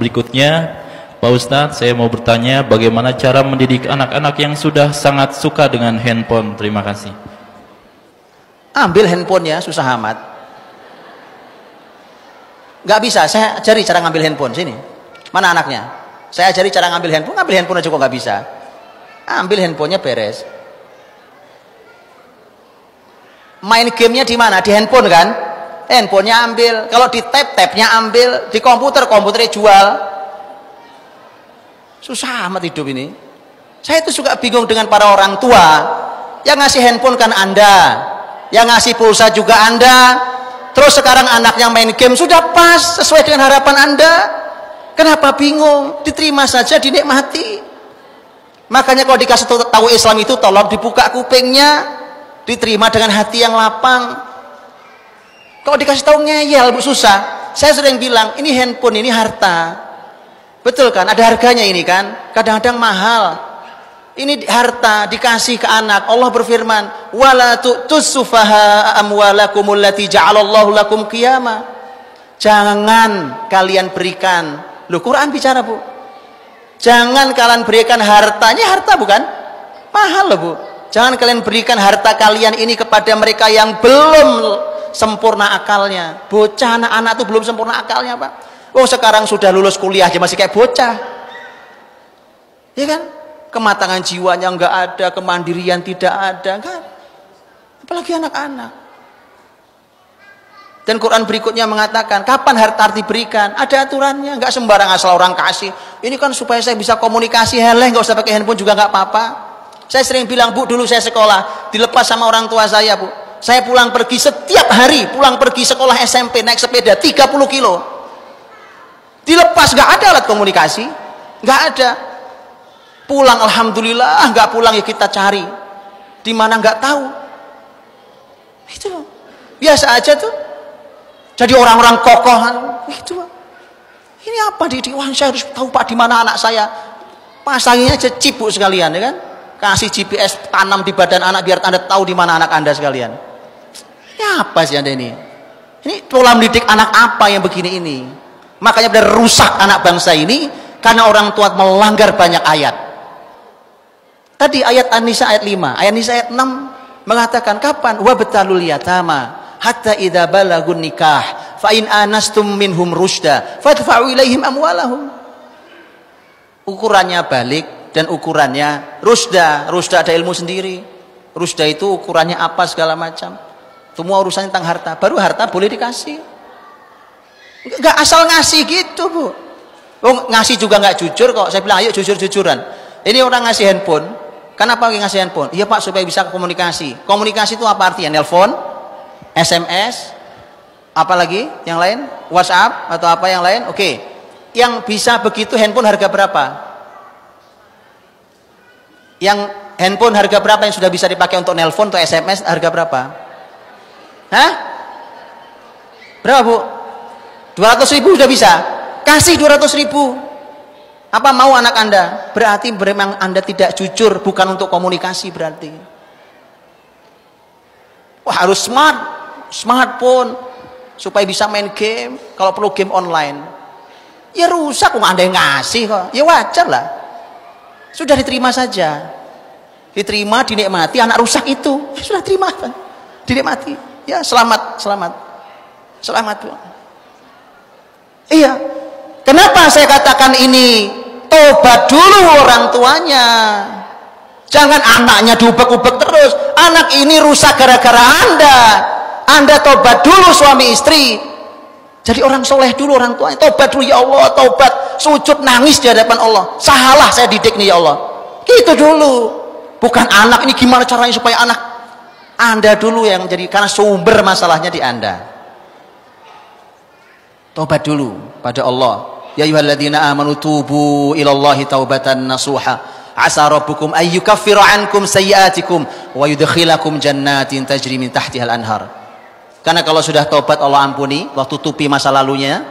berikutnya, Pak Ustadz, saya mau bertanya bagaimana cara mendidik anak-anak yang sudah sangat suka dengan handphone. Terima kasih. Ambil handphonenya, susah amat. Nggak bisa, saya ajari cara ngambil handphone. Sini, mana anaknya? Saya ajari cara ngambil handphone aja kok nggak bisa. Ambil handphonenya, beres. Main gamenya di mana? Di handphone kan? Handphonenya ambil. Kalau di tabnya ambil. Di komputernya jual. Susah amat hidup ini. Saya itu suka bingung dengan para orang tua yang ngasih handphone kan Anda, yang ngasih pulsa juga Anda. Terus sekarang anaknya main game, sudah pas sesuai dengan harapan Anda. Kenapa bingung? Diterima saja, dinikmati. Makanya kalau dikasih tahu Islam itu, tolong dibuka kupingnya, diterima dengan hati yang lapang. Kalau dikasih tahu ngeyel, Bu, susah. Saya sering bilang, ini handphone, ini harta. Betul kan? Ada harganya ini kan? Kadang-kadang mahal. Ini harta dikasih ke anak. Allah berfirman, "Wala tu'tus sufaha amwalakumul lati ja'alallahu lakum qiyama." Jangan kalian berikan. Loh, Quran bicara, Bu. Jangan kalian berikan hartanya, harta bukan? Mahal loh, Bu. Jangan kalian berikan harta kalian ini kepada mereka yang belum sempurna akalnya. Bocah anak-anak itu belum sempurna akalnya, Pak. Oh, sekarang sudah lulus kuliah aja masih kayak bocah. Ya kan? Kematangan jiwanya enggak ada, kemandirian tidak ada, kan? Apalagi anak-anak. Dan Quran berikutnya mengatakan, kapan harta diberikan? Ada aturannya, enggak sembarang asal orang kasih. Ini kan supaya saya bisa komunikasi, heleh, enggak usah pakai handphone juga enggak apa-apa. Saya sering bilang, Bu, dulu saya sekolah, dilepas sama orang tua saya, Bu. Saya pulang pergi setiap hari, pulang pergi sekolah SMP naik sepeda 30 kilo. Dilepas, enggak ada alat komunikasi, enggak ada. Pulang alhamdulillah, nggak pulang ya kita cari di mana nggak tahu. Itu biasa aja tuh. Jadi orang-orang kokoh itu. Ini apa di wah, saya harus tahu Pak di mana anak saya. Pasanginnya aja chip, Bu, sekalian, ya kan? Kasih GPS tanam di badan anak biar Anda tahu di mana anak Anda sekalian. Ini apa sih Anda ini? Ini pola mendidik anak apa yang begini ini? Makanya benar rusak anak bangsa ini karena orang tua melanggar banyak ayat. Tadi ayat An-Nisa ayat 5, ayat Nisa ayat 6 mengatakan kapan? Wa betalul yatama hatta idza balagun nikah fa in anastum minhum rusyda fadfa'u ilaihim amwalahum. Ukurannya balik dan ukurannya rusda. Rusda ada ilmu sendiri. Rusda itu ukurannya apa segala macam. Semua urusannya tentang harta. Baru harta boleh dikasih. Enggak asal ngasih gitu, Bu. Oh, ngasih juga nggak jujur kok. Saya bilang ayo jujur-jujuran. Ini orang ngasih handphone. Kenapa ngasih handphone? Iya Pak, supaya bisa komunikasi. Komunikasi itu apa artinya? Nelpon, SMS, apa lagi? Yang lain? WhatsApp atau apa yang lain? Oke. Yang bisa begitu handphone harga berapa? Yang handphone harga berapa yang sudah bisa dipakai untuk nelpon atau SMS harga berapa? Hah? Berapa, Bu? 200.000 sudah bisa? Kasih 200.000. Apa mau anak Anda? Berarti memang Anda tidak jujur, bukan untuk komunikasi berarti. Wah, harus smartphone supaya bisa main game, kalau perlu game online. Ya rusak kok Anda yang ngasih kok. Ya wajar lah. Sudah diterima saja. Diterima, dinikmati, anak rusak itu. Ya sudah terima. Dinikmati. Ya selamat. Selamat, Bu. Iya. Kenapa saya katakan ini? Tobat dulu orang tuanya. Jangan anaknya diubek-ubek terus. Anak ini rusak gara-gara Anda. Anda tobat dulu suami istri. Jadi orang soleh dulu orang tuanya. Tobat dulu, ya Allah, tobat. Sujud nangis di hadapan Allah. Salah saya didik nih ya Allah. Gitu dulu. Bukan anak ini gimana caranya supaya anak. Anda dulu yang jadi, karena sumber masalahnya di Anda. Tobat dulu pada Allah. Ya ayyuhalladzina amanu tubu ilallahi taubatan nasuha. Asa rabbukum ayyukaffiru ankum sayyi'atikum wa yudkhilakum jannatin tajri min tahtihal anhar. Karena kalau sudah taubat Allah ampuni, Allah tutupi masa lalunya.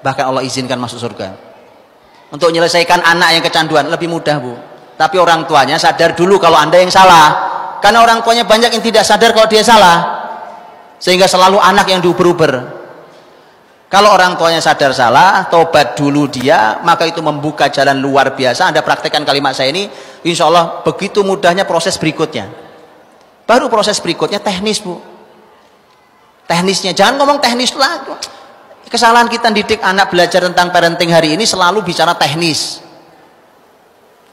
Bahkan Allah izinkan masuk surga. Untuk menyelesaikan anak yang kecanduan lebih mudah, Bu. Tapi orang tuanya sadar dulu kalau Anda yang salah. Karena orang tuanya banyak yang tidak sadar kalau dia salah. Sehingga selalu anak yang diuber-uber. Kalau orang tuanya sadar salah, tobat dulu dia, maka itu membuka jalan luar biasa. Anda praktekkan kalimat saya ini, insya Allah begitu mudahnya proses berikutnya. Baru proses berikutnya teknis, Bu. Teknisnya, jangan ngomong teknis lah. Kesalahan kita didik anak belajar tentang parenting hari ini selalu bicara teknis.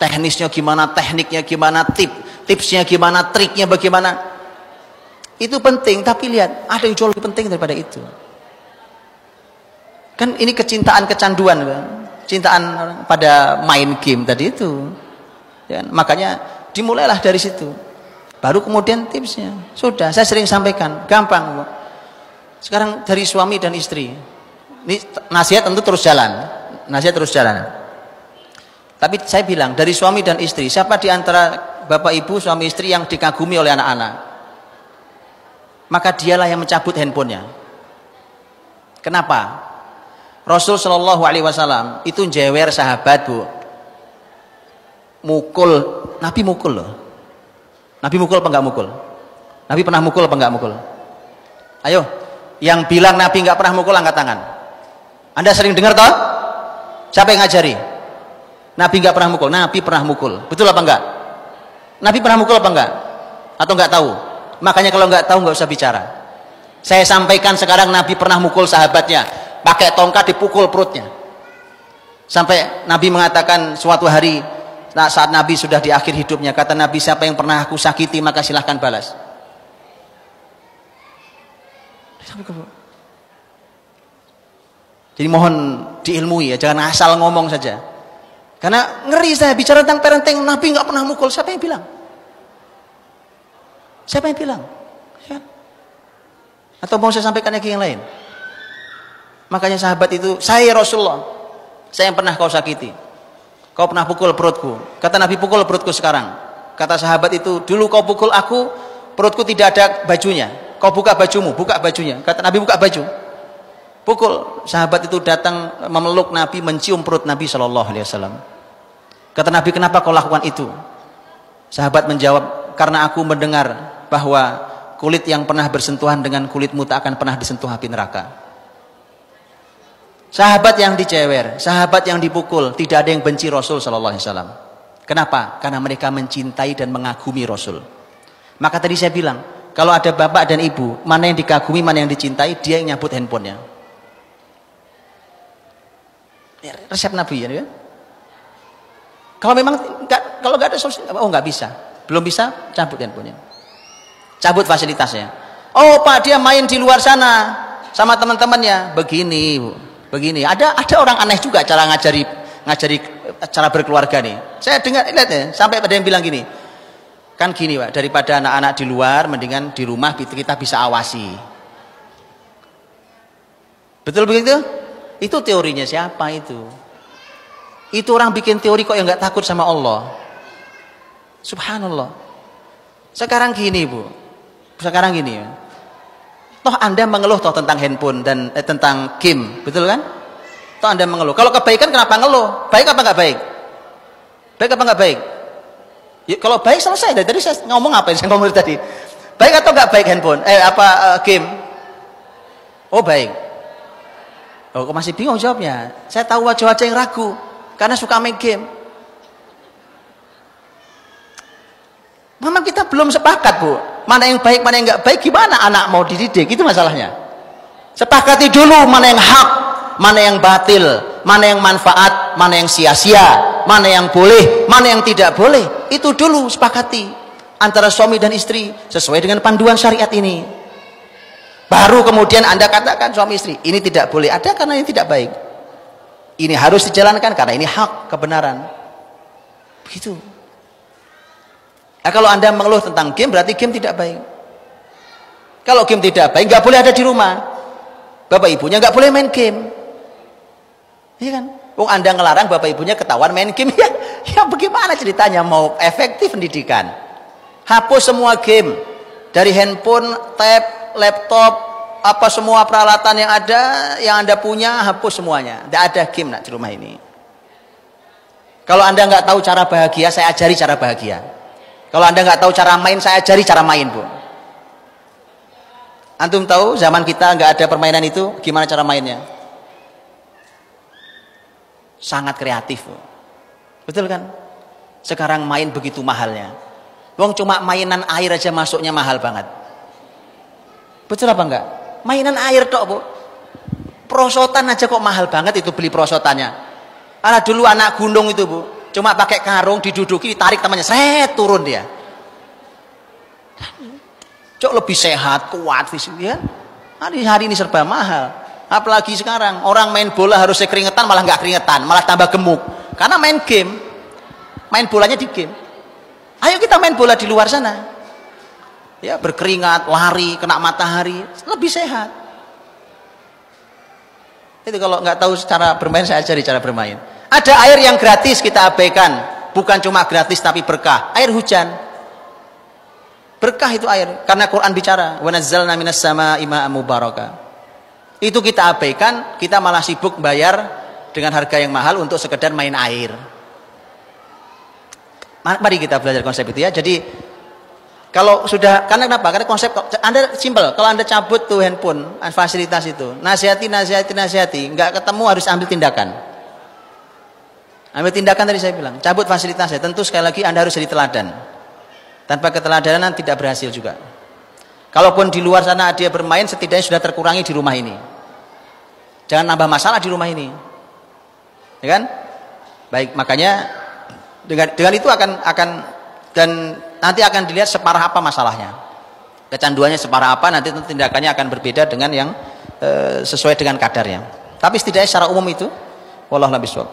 Teknisnya gimana, tekniknya gimana, tipsnya gimana, triknya bagaimana. Itu penting, tapi lihat, ada yang jauh lebih penting daripada itu. Kan ini kecintaan, kecanduan, kan? Cintaan pada main game tadi itu. Ya, makanya dimulailah dari situ. Baru kemudian tipsnya. Sudah, saya sering sampaikan, gampang. Sekarang dari suami dan istri. Ini nasihat tentu terus jalan. Nasihat terus jalan. Tapi saya bilang, dari suami dan istri, siapa di antara bapak ibu, suami istri yang dikagumi oleh anak-anak? Maka dialah yang mencabut handphonenya. Kenapa? Rasul Shallallahu Alaihi Wasallam itu jewer sahabat, Bu. Mukul, Nabi mukul loh. Nabi mukul apa enggak mukul? Nabi pernah mukul apa enggak mukul? Ayo, yang bilang Nabi enggak pernah mukul angkat tangan. Anda sering dengar toh? Siapa yang ngajari? Nabi enggak pernah mukul. Nabi pernah mukul. Betul apa enggak? Nabi pernah mukul apa enggak? Atau enggak tahu? Makanya kalau enggak tahu enggak usah bicara. Saya sampaikan sekarang, Nabi pernah mukul sahabatnya. Pakai tongkat dipukul perutnya. Sampai Nabi mengatakan suatu hari, saat Nabi sudah di akhir hidupnya, kata Nabi, siapa yang pernah aku sakiti maka silahkan balas. Jadi mohon diilmui ya, jangan asal ngomong saja. Karena ngeri saya bicara tentang parenting, Nabi nggak pernah mukul. Siapa yang bilang? Siapa yang bilang? Ya. Atau mau saya sampaikan lagi yang lain? Makanya sahabat itu, saya Rasulullah, saya yang pernah kau sakiti. Kau pernah pukul perutku. Kata Nabi, pukul perutku sekarang. Kata sahabat itu, dulu kau pukul aku, perutku tidak ada bajunya. Kau buka bajumu, buka bajunya. Kata Nabi, buka baju. Pukul. Sahabat itu datang memeluk Nabi, mencium perut Nabi Shallallahu Alaihi Wasallam. Kata Nabi, kenapa kau lakukan itu? Sahabat menjawab, karena aku mendengar bahwa kulit yang pernah bersentuhan dengan kulitmu tak akan pernah disentuh api neraka. Sahabat yang dicewer, sahabat yang dipukul, tidak ada yang benci Rasul Sallallahu Alaihi Wasallam. Kenapa? Karena mereka mencintai dan mengagumi Rasul. Maka tadi saya bilang, kalau ada bapak dan ibu, mana yang dikagumi, mana yang dicintai, dia yang nyabut handphonenya. Resep Nabi ya. Kalau memang kalau nggak ada solusi, oh nggak bisa, belum bisa, cabut handphonenya, cabut fasilitasnya. Oh Pak, dia main di luar sana sama teman-temannya, begini Bu. Begini, ada orang aneh juga cara ngajari cara berkeluarga nih. Saya dengar, lihat ya, sampai ada yang bilang gini, kan gini Pak, daripada anak-anak di luar, mendingan di rumah kita bisa awasi. Betul begitu? Itu teorinya siapa itu? Itu orang bikin teori kok yang nggak takut sama Allah. Subhanallah. Sekarang gini Bu, sekarang gini ya. Toh Anda mengeluh toh tentang handphone dan tentang game, betul kan? Toh Anda mengeluh. Kalau kebaikan kenapa ngeluh? Baik apa nggak baik? Baik apa nggak baik? Ya, kalau baik selesai. Dari tadi saya ngomong apa? Saya ngomong tadi. Baik atau nggak baik handphone? Game? Oh baik. Oh kok masih bingung jawabnya? Saya tahu wajah-wajah yang ragu karena suka main game. Memang kita belum sepakat Bu. Mana yang baik, mana yang nggak baik, gimana anak mau dididik? Itu masalahnya. Sepakati dulu mana yang hak, mana yang batil, mana yang manfaat, mana yang sia-sia, mana yang boleh, mana yang tidak boleh. Itu dulu sepakati antara suami dan istri sesuai dengan panduan syariat ini. Baru kemudian Anda katakan suami istri, ini tidak boleh ada karena ini tidak baik. Ini harus dijalankan karena ini hak, kebenaran. Begitu. Nah, kalau Anda mengeluh tentang game, berarti game tidak baik. Kalau game tidak baik, nggak boleh ada di rumah. Bapak ibunya nggak boleh main game. Iya kan? Anda ngelarang bapak ibunya ketahuan main game. Ya bagaimana ceritanya mau efektif pendidikan? Hapus semua game. Dari handphone, tab, laptop, apa semua peralatan yang ada, yang Anda punya, hapus semuanya. Tidak ada game nak di rumah ini. Kalau Anda nggak tahu cara bahagia, saya ajari cara bahagia. Kalau Anda nggak tahu cara main, saya ajari cara main Bu. Antum tahu zaman kita nggak ada permainan itu, gimana cara mainnya? Sangat kreatif. Betul kan? Sekarang main begitu mahalnya. Wong cuma mainan air aja masuknya mahal banget. Betul apa enggak? Mainan air tok, Bu. Prosotan aja kok mahal banget itu beli prosotannya. Karena dulu anak gunung itu, Bu, cuma pakai karung diduduki, ditarik temannya, seret turun dia. Cok lebih sehat, kuat fisik ya. Hari ini serba mahal. Apalagi sekarang orang main bola harusnya keringetan malah nggak keringetan, malah tambah gemuk. Karena main game, main bolanya di game. Ayo kita main bola di luar sana. Ya berkeringat, lari, kena matahari, lebih sehat. Itu kalau nggak tahu cara bermain saya ajari cara bermain. Ada air yang gratis kita abaikan, bukan cuma gratis tapi berkah. Air hujan. Berkah itu air, karena Quran bicara, "Wa nazzalna minas samaa'i ma'an mubarakah." Itu kita abaikan, kita malah sibuk bayar dengan harga yang mahal untuk sekedar main air. Mari kita belajar konsep itu ya. Jadi kalau sudah, karena kenapa? Karena konsep Anda simpel. Kalau Anda cabut tuh handphone, fasilitas itu, nasihati, nggak ketemu harus ambil tindakan. Ambil tindakan tadi saya bilang, cabut fasilitasnya. Tentu sekali lagi Anda harus jadi teladan. Tanpa keteladanan tidak berhasil juga. Kalaupun di luar sana dia bermain, setidaknya sudah terkurangi di rumah ini. Jangan nambah masalah di rumah ini, ya kan? Baik, makanya dengan itu akan dan nanti akan dilihat separah apa masalahnya, kecanduannya separah apa, nanti tindakannya akan berbeda dengan yang sesuai dengan kadarnya. Tapi setidaknya secara umum itu, wallahu a'lam bishawab.